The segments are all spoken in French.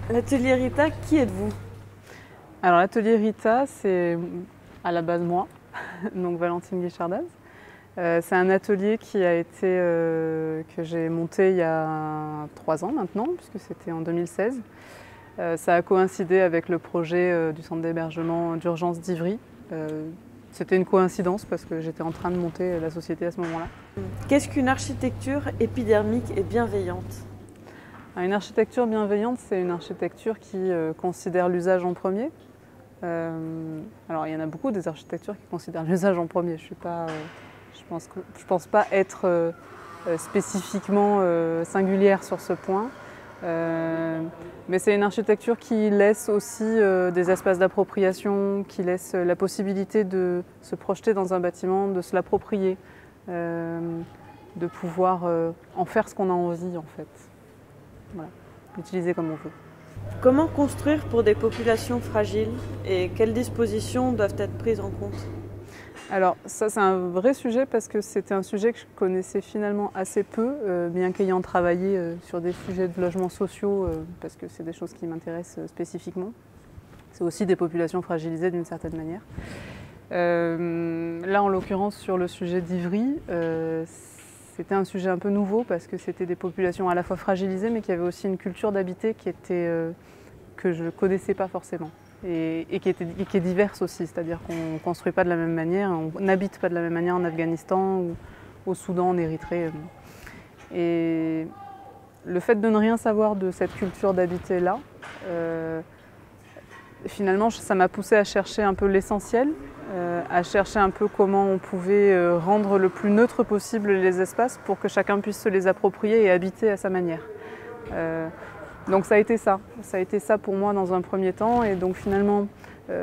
L'atelier Rita, qui êtes-vous? Alors l'atelier Rita, c'est à la base moi, donc Valentine Guichardaz. C'est un atelier qui a été, que j'ai monté il y a 3 ans maintenant, puisque c'était en 2016. Ça a coïncidé avec le projet du centre d'hébergement d'urgence d'Ivry. C'était une coïncidence parce que j'étais en train de monter la société à ce moment-là. Qu'est-ce qu'une architecture épidermique et bienveillante? Une architecture bienveillante, c'est une architecture qui considère l'usage en premier. Alors il y en a beaucoup des architectures qui considèrent l'usage en premier. Je pense pas être spécifiquement singulière sur ce point. Mais c'est une architecture qui laisse aussi des espaces d'appropriation, qui laisse la possibilité de se projeter dans un bâtiment, de se l'approprier, de pouvoir en faire ce qu'on a envie en fait. Voilà, l'utiliser comme on veut. Comment construire pour des populations fragiles et quelles dispositions doivent être prises en compte? Alors ça c'est un vrai sujet parce que c'était un sujet que je connaissais finalement assez peu, bien qu'ayant travaillé sur des sujets de logements sociaux, parce que c'est des choses qui m'intéressent spécifiquement. C'est aussi des populations fragilisées d'une certaine manière. Là en l'occurrence sur le sujet d'Ivry, c'était un sujet un peu nouveau parce que c'était des populations à la fois fragilisées mais qui avaient aussi une culture d'habiter qui était, que je ne connaissais pas forcément et qui est diverse aussi, c'est-à-dire qu'on ne construit pas de la même manière, on n'habite pas de la même manière en Afghanistan ou au Soudan, en Érythrée. Et le fait de ne rien savoir de cette culture d'habiter-là, finalement ça m'a poussé à chercher un peu l'essentiel, à chercher un peu comment on pouvait rendre le plus neutre possible les espaces pour que chacun puisse se les approprier et habiter à sa manière. Donc ça a été ça pour moi dans un premier temps. Et donc finalement, la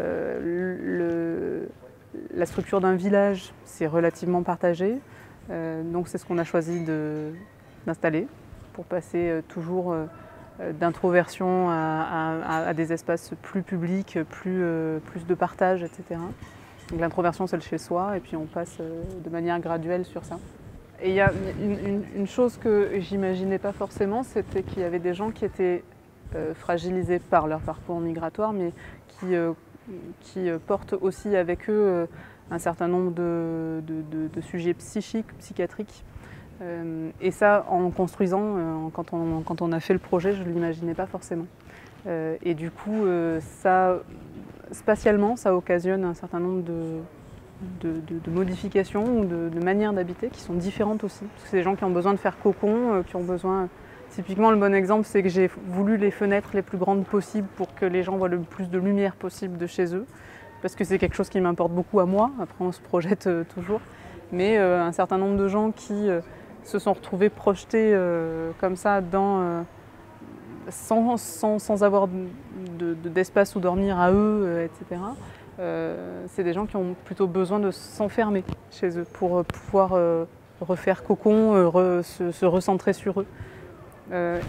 structure d'un village, c'est relativement partagé. Donc c'est ce qu'on a choisi d'installer pour passer toujours d'introversion à des espaces plus publics, plus de partage, etc. Donc l'introversion c'est le chez soi et puis on passe de manière graduelle sur ça. Et il y a une chose que j'imaginais pas forcément, c'était qu'il y avait des gens qui étaient fragilisés par leur parcours migratoire, mais qui portent aussi avec eux un certain nombre de sujets psychiques, psychiatriques. Et ça, en construisant, quand on a fait le projet, je ne l'imaginais pas forcément. Et du coup, ça, spatialement, ça occasionne un certain nombre de modifications ou de manières d'habiter qui sont différentes aussi. Parce que c'est des gens qui ont besoin de faire cocon, qui ont besoin... Typiquement, le bon exemple, c'est que j'ai voulu les fenêtres les plus grandes possibles pour que les gens voient le plus de lumière possible de chez eux. Parce que c'est quelque chose qui m'importe beaucoup à moi. Après, on se projette toujours. Mais un certain nombre de gens qui se sont retrouvés projetés comme ça sans avoir d'espace où dormir à eux, etc. C'est des gens qui ont plutôt besoin de s'enfermer chez eux pour pouvoir refaire cocon, se recentrer sur eux.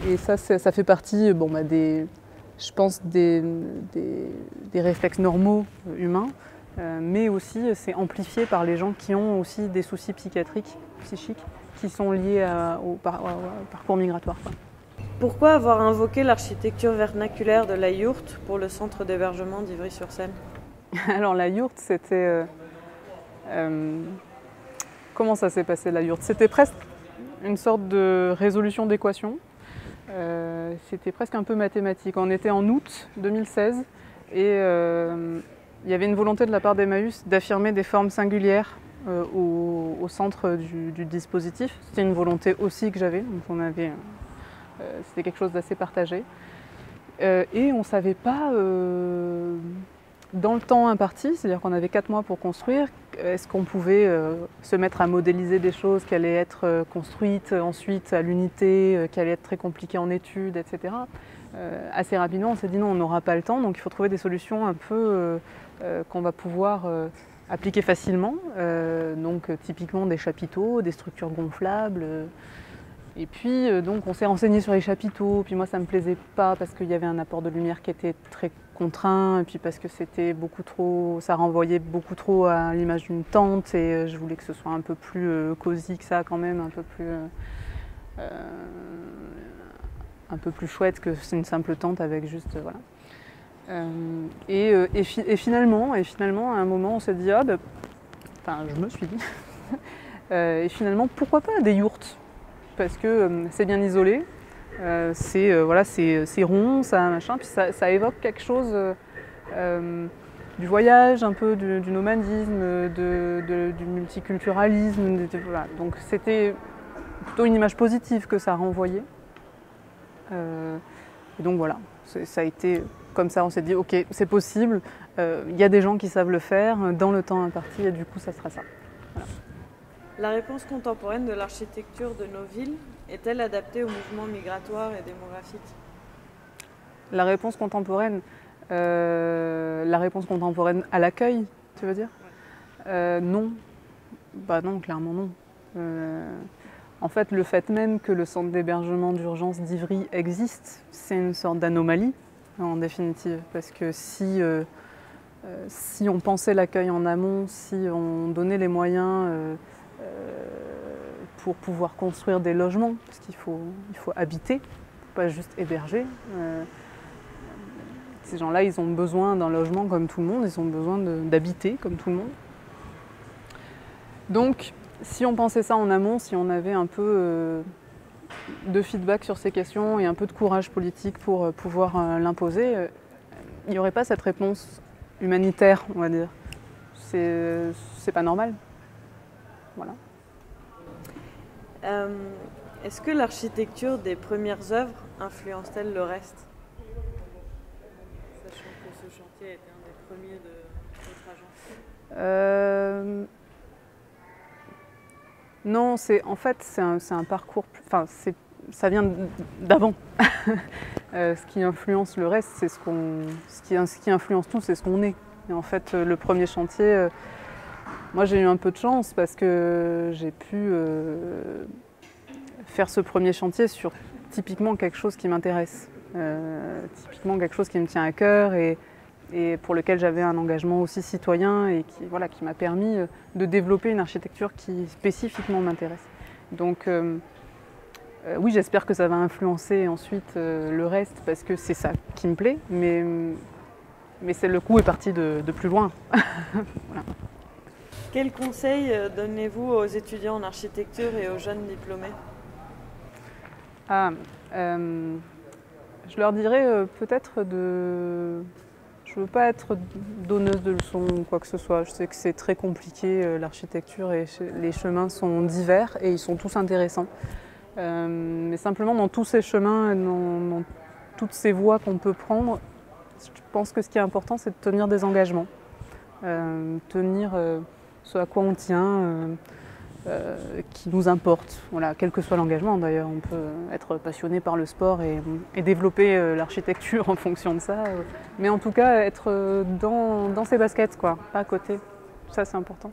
Et ça fait partie je pense des réflexes normaux humains, mais aussi c'est amplifié par les gens qui ont aussi des soucis psychiatriques, psychiques, qui sont liés au parcours migratoire. Pourquoi avoir invoqué l'architecture vernaculaire de la yourte pour le centre d'hébergement d'Ivry-sur-Seine? Alors la yourte, c'était... comment ça s'est passé la yourte? C'était presque une sorte de résolution d'équation. C'était presque un peu mathématique. On était en août 2016 et il y avait une volonté de la part d'Emmaüs d'affirmer des formes singulières au centre du dispositif. C'était une volonté aussi que j'avais, donc c'était quelque chose d'assez partagé. Et on ne savait pas, dans le temps imparti, c'est-à-dire qu'on avait 4 mois pour construire, est-ce qu'on pouvait se mettre à modéliser des choses qui allaient être construites ensuite à l'unité, qui allaient être très compliquées en études, etc. Assez rapidement, on s'est dit non, on n'aura pas le temps, donc il faut trouver des solutions un peu qu'on va pouvoir appliquer facilement. Donc typiquement des chapiteaux, des structures gonflables. Et puis donc on s'est renseigné sur les chapiteaux, puis moi ça me plaisait pas parce qu'il y avait un apport de lumière qui était très contraint, et puis parce que c'était beaucoup trop, ça renvoyait beaucoup trop à l'image d'une tente et je voulais que ce soit un peu plus cosy que ça quand même, un un peu plus chouette que c'est une simple tente avec juste voilà. Et finalement, à un moment, on s'est dit, je me suis dit, et finalement, pourquoi pas des yourtes? Parce que c'est bien isolé, c'est rond, ça machin, puis ça évoque quelque chose du voyage, un peu du nomadisme, du multiculturalisme, voilà. Donc c'était plutôt une image positive que ça renvoyait. Et donc voilà, ça a été comme ça, on s'est dit ok, c'est possible, y a des gens qui savent le faire dans le temps imparti et du coup ça sera ça. Voilà. La réponse contemporaine de l'architecture de nos villes est-elle adaptée aux mouvements migratoires et démographiques? La réponse contemporaine à l'accueil, tu veux dire? Non, non, clairement non. En fait, le fait même que le centre d'hébergement d'urgence d'Ivry existe, c'est une sorte d'anomalie, en définitive. Parce que si on pensait l'accueil en amont, si on donnait les moyens pour pouvoir construire des logements, parce qu'il faut habiter, pas juste héberger. Ces gens-là, ils ont besoin d'un logement comme tout le monde, ils ont besoin d'habiter comme tout le monde. Donc, si on pensait ça en amont, si on avait un peu de feedback sur ces questions et un peu de courage politique pour pouvoir l'imposer, il n'y aurait pas cette réponse humanitaire, on va dire. C'est pas normal. Voilà. Est-ce que l'architecture des premières œuvres influence-t-elle le reste? Sachant que ce chantier a été un des premiers de votre agence. Non, c'est un parcours, ça vient d'avant. Ce qui influence le reste, c'est ce qui influence tout, c'est ce qu'on est. Et en fait, le premier chantier, moi j'ai eu un peu de chance parce que j'ai pu faire ce premier chantier sur typiquement quelque chose qui m'intéresse, typiquement quelque chose qui me tient à cœur et pour lequel j'avais un engagement aussi citoyen et qui m'a permis de développer une architecture qui spécifiquement m'intéresse. Donc oui, j'espère que ça va influencer ensuite le reste parce que c'est ça qui me plaît, mais le coup est parti de plus loin. Voilà. Quels conseils donnez-vous aux étudiants en architecture et aux jeunes diplômés? Je leur dirais peut-être je ne veux pas être donneuse de leçons ou quoi que ce soit. Je sais que c'est très compliqué l'architecture et les chemins sont divers et ils sont tous intéressants. Mais simplement dans tous ces chemins et dans toutes ces voies qu'on peut prendre, je pense que ce qui est important c'est de tenir des engagements. Tenir ce à quoi on tient, qui nous importe. Voilà, quel que soit l'engagement d'ailleurs, on peut être passionné par le sport et développer l'architecture en fonction de ça. Mais en tout cas, être dans ses baskets, quoi, pas à côté. Ça, c'est important.